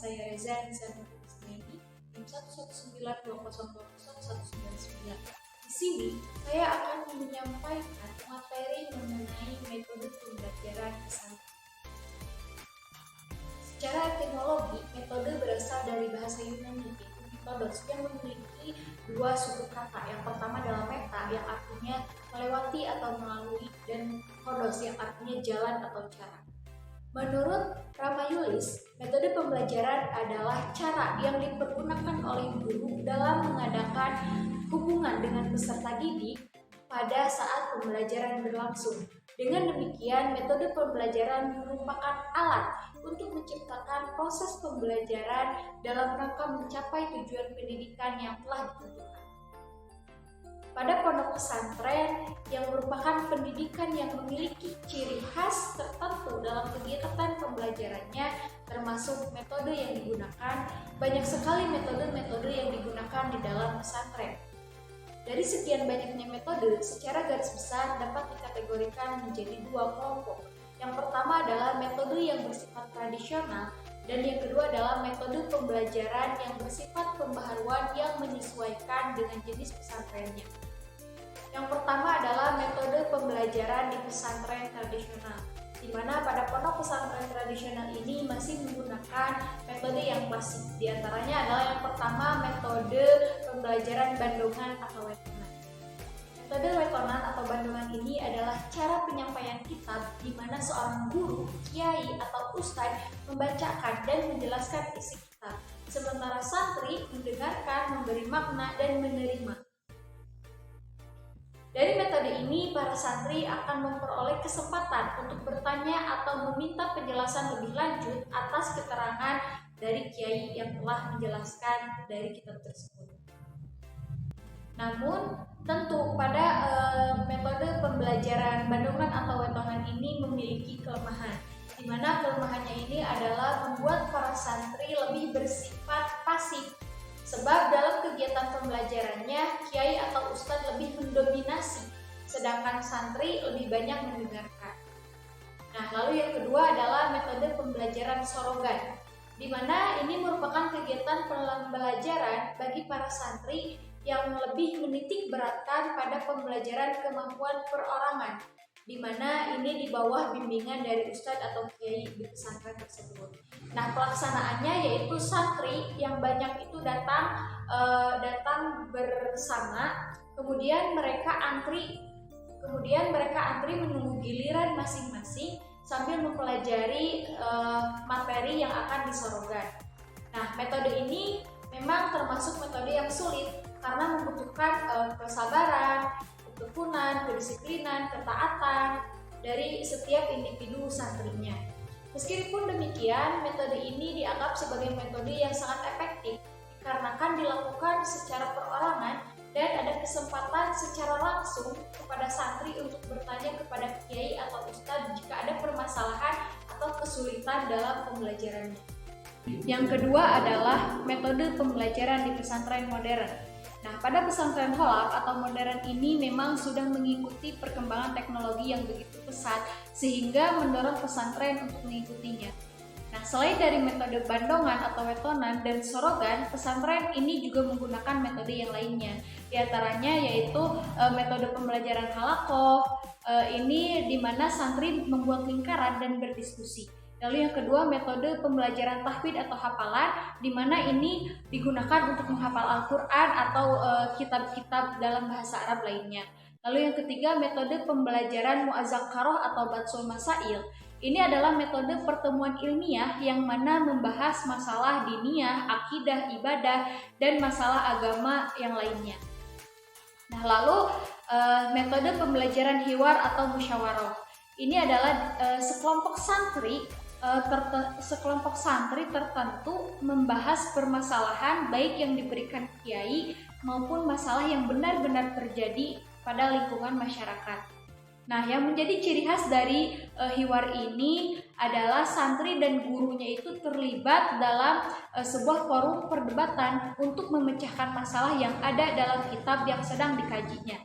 saya Reza Nizami tim 119202019. Di sini saya akan menyampaikan materi mengenai metode pembelajaran pesantren. Secara etimologi, metode berasal dari bahasa Yunani yaitu metodos yang memiliki dua suku kata. Yang pertama adalah meta yang artinya melewati atau melalui, dan hodos yang artinya jalan atau cara. Menurut Ramayulis, metode pembelajaran adalah cara yang dipergunakan oleh guru dalam mengadakan hubungan dengan peserta didik pada saat pembelajaran berlangsung. Dengan demikian, metode pembelajaran merupakan alat untuk menciptakan proses pembelajaran dalam rangka mencapai tujuan pendidikan yang telah ditentukan. Pada pondok pesantren yang merupakan pendidikan yang memiliki ciri khas tertentu dalam kegiatan pembelajarannya, termasuk metode yang digunakan, banyak sekali metode-metode yang digunakan di dalam pesantren. Dari sekian banyaknya metode, secara garis besar dapat dikategorikan menjadi dua kelompok. Yang pertama adalah metode yang bersifat tradisional, dan yang kedua adalah metode pembelajaran yang bersifat pembaharuan yang menyesuaikan dengan jenis pesantrennya. Yang pertama adalah metode pembelajaran di pesantren tradisional, di mana pada pondok pesantren tradisional ini masih menggunakan metode yang klasik. Di antaranya adalah yang pertama metode pembelajaran bandongan atau wetonan. Metode wetonan atau bandongan ini adalah cara penyampaian kitab di mana seorang guru, kiai atau ustadz membacakan dan menjelaskan isi kitab, sementara santri mendengarkan, memberi makna, dan menerima. Dari metode ini, para santri akan memperoleh kesempatan untuk bertanya atau meminta penjelasan lebih lanjut atas keterangan dari kiai yang telah menjelaskan dari kitab tersebut. Namun, tentu pada metode pembelajaran bandongan atau wetonan ini memiliki kelemahan, di mana kelemahannya ini adalah membuat para santri lebih bersifat pasif. Sebab dalam kegiatan pembelajarannya, kiai atau ustadz lebih mendominasi, sedangkan santri lebih banyak mendengarkan. Nah, lalu yang kedua adalah metode pembelajaran sorogan, di mana ini merupakan kegiatan pembelajaran bagi para santri yang lebih menitik beratkan pada pembelajaran kemampuan perorangan, di mana ini di bawah bimbingan dari ustadz atau kiai di pesantren tersebut. Nah, pelaksanaannya yaitu santri yang banyak itu datang bersama, kemudian mereka antri menunggu giliran masing-masing sambil mempelajari materi yang akan disorogan. Nah, metode ini memang termasuk metode yang sulit karena membutuhkan kesabaran, ketekunan, kedisiplinan, ketaatan dari setiap individu santrinya. Meskipun demikian, metode ini dianggap sebagai metode yang sangat efektif dikarenakan dilakukan secara perorangan dan ada kesempatan secara langsung kepada santri untuk bertanya kepada kiai atau ustadz jika ada permasalahan atau kesulitan dalam pembelajarannya. Yang kedua adalah metode pembelajaran di pesantren modern. Nah, pada pesantren holak atau modern ini memang sudah mengikuti perkembangan teknologi yang begitu pesat sehingga mendorong pesantren untuk mengikutinya. Nah, selain dari metode bandongan atau wetonan dan sorogan, pesantren ini juga menggunakan metode yang lainnya. Di antaranya yaitu metode pembelajaran halakoh, ini di mana santri membuat lingkaran dan berdiskusi. Lalu yang kedua, metode pembelajaran tahfidz atau hafalan, di mana ini digunakan untuk menghafal Al-Quran atau kitab-kitab dalam bahasa Arab lainnya. Lalu yang ketiga, metode pembelajaran mu'adzakaroh atau batsul masail. Ini adalah metode pertemuan ilmiah yang mana membahas masalah diniyah, akidah, ibadah, dan masalah agama yang lainnya. Nah, lalu metode pembelajaran hiwar atau musyawarah. Ini adalah sekelompok santri tertentu membahas permasalahan baik yang diberikan kiai maupun masalah yang benar-benar terjadi pada lingkungan masyarakat. Nah, yang menjadi ciri khas dari hiwar ini adalah santri dan gurunya itu terlibat dalam sebuah forum perdebatan untuk memecahkan masalah yang ada dalam kitab yang sedang dikajinya.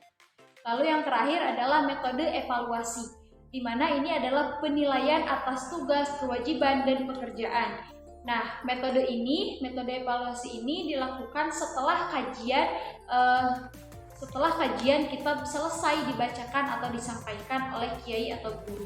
Lalu yang terakhir adalah metode evaluasi, di mana ini adalah penilaian atas tugas, kewajiban, dan pekerjaan. Nah, metode evaluasi ini dilakukan setelah kajian kita selesai dibacakan atau disampaikan oleh kiai atau guru.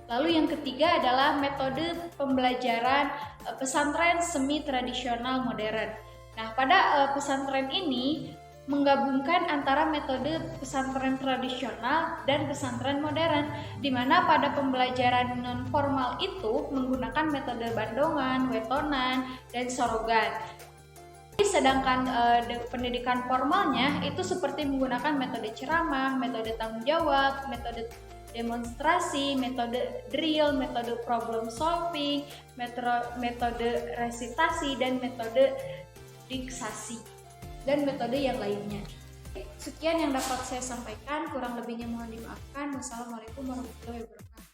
Lalu yang ketiga adalah metode pembelajaran pesantren semi tradisional modern. Nah, pada pesantren ini menggabungkan antara metode pesantren tradisional dan pesantren modern, di mana pada pembelajaran non formal itu menggunakan metode bandongan, wetonan, dan sorogan. Sedangkan pendidikan formalnya itu seperti menggunakan metode ceramah, metode tanggung jawab, metode demonstrasi, metode drill, metode problem solving, metode resitasi, dan metode diksasi, dan metode yang lainnya. Sekian yang dapat saya sampaikan, kurang lebihnya mohon dimaafkan. Wassalamualaikum warahmatullahi wabarakatuh.